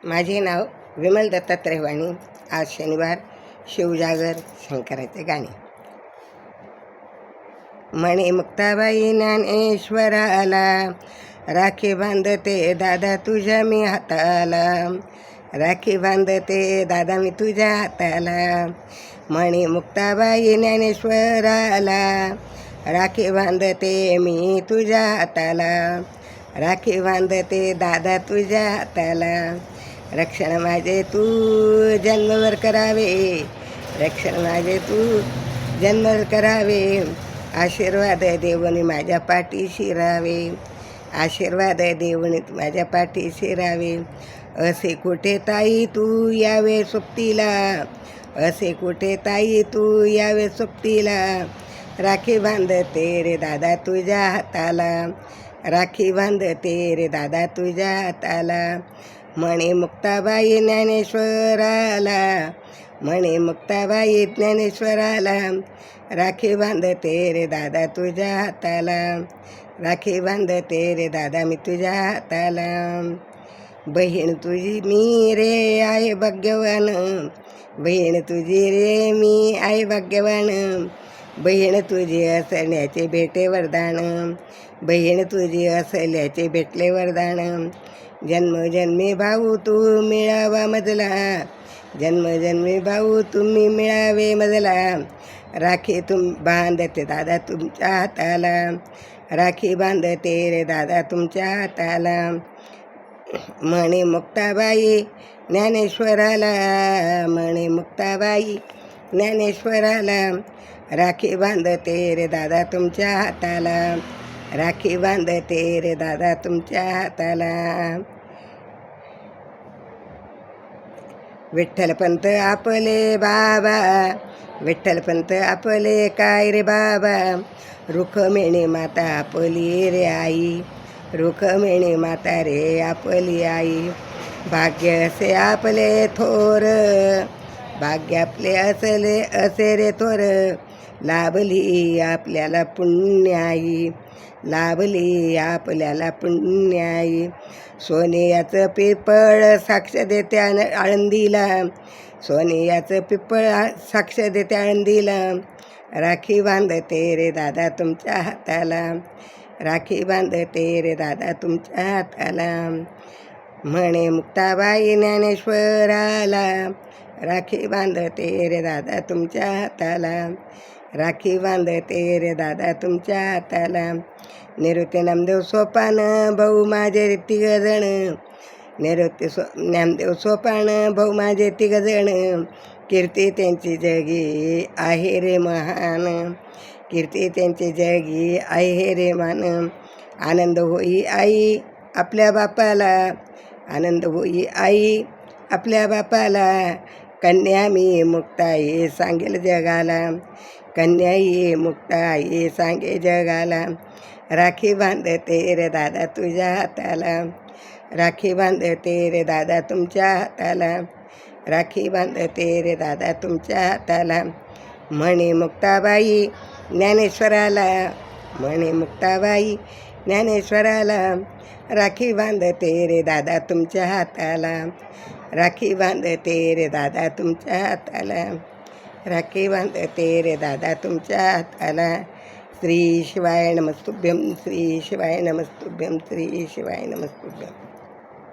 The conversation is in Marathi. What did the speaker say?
माझे नाव विमल दत्तात्रय वाणी. आज शनिवार, शिवजागर, शंकराचे गाणे. म्हणे मुक्ताबाई ज्ञानेश्वराला, राखी बांधते दादा तुझ्या मी हाताला, राखी बांधते दादा मी तुझ्या हाताला. म्हणे मुक्ताबाई ज्ञानेश्वराला, राखी बांधते मी तुझ्या हाताला, राखी बांधते दादा तुझ्या हाताला. रक्षण माझे तू जन्मभर करावे, रक्षण माझे तू जन्मभर करावे. आशीर्वाद देवनी माझ्या पाठीशी राहावे, आशीर्वाद देवनी माझ्या पाठीशी राहावे. असे कुठे ताई तू यावे सोबतीला, असे कुठे ताई तू यावे सोबतीला. राखी बांधते रे दादा तुझ्या हाताला, राखी बांधते रे दादा तुझ्या हाताला. म्हणे मुक्ताबाई ज्ञानेश्वराला, म्हणे मुक्ताबाई ज्ञानेश्वराला, राखी बांधते रे दादा तुझ्या हाताला, राखी बांधते रे दादा मी तुझ्या हाताला. बहीण तुझी मी रे आहे भाग्यवान, बहीण तुझी रे मी आहे भाग्यवान. बहीण तुझी असल्याचे भेटे वरदान, बहीण तुझी असल्याचे भेटले वरदान. जन्मजन्मी भाऊ तू मिळावा मजला, जन्मजन्मी भाऊ तुम्ही मिळावे मजला. राखी बांधते दादा तुमच्या हाताला, राखी बांधते रे दादा तुमच्या हाताला. म्हणे मुक्ताबाई ज्ञानेश्वराला, म्हणे मुक्ताबाई ज्ञानेश्वराला, राखी बांधते रे दादा तुमच्या हाताला, राखी बांधते रे दादा तुमच्या हाताला. विठ्ठलपंत आपले बाबा, विठ्ठलपंत आपले काय रे बाबा. रुक्मिणी माता आपली रे आई, रुक्मिणी माता रे आपली आई. भाग्य असे आपले थोर, भाग्य आपले असले असे रे थोर. लाभली आपल्याला पुण्याई, लाभली आपल्याला पुण्याई. सोनियाचं पिपळ साक्ष देते आळंदीला, सोनियाचं पिपळ साक्ष देते आळंदीला. राखी बांधते रे दादा तुमच्या हाताला, राखी बांधते रे दादा तुमच्या हाताला. म्हणे मुक्ताबाई ज्ञानेश्वराला, राखी बांधते रे दादा तुमच्या हाताला, राखी बांधते रे दादा तुमच्या हाताला. निवृत्ती नामदेव सोपान भाऊ माझे तिघजण, निवृत्ती नामदेव सोपान भाऊ माझे तिघजण. कीर्ती त्यांची जगी आहे रे महान, कीर्ती त्यांची जगी आहे रे मान. आनंद होई आई आपल्या बापाला, आनंद होई आई आपल्या बापाला. कन्या मी मुक्ताई सांगेल जगाला, कन्या ही मुक्ताई सांगे जगाला. राखी बांधते रे दादा तुझ्या हाताला, राखी बांधते रे दादा तुमच्या हाताला, राखी बांधते रे दादा तुमच्या हाताला. म्हणे मुक्ताबाई ज्ञानेश्वराला, म्हणे मुक्ताबाई ज्ञानेश्वराला, राखी बांधते रे दादा तुमच्या हाताला, राखी बांधते रे दादा तुमच्या हाताला, राखी बांधते रे दादा तुमच्या हाताला. श्री शिवाय नमस्तुभ्यं, श्री शिवाय नमस्तुभ्यं, श्री शिवाय नमस्तुभ्यं.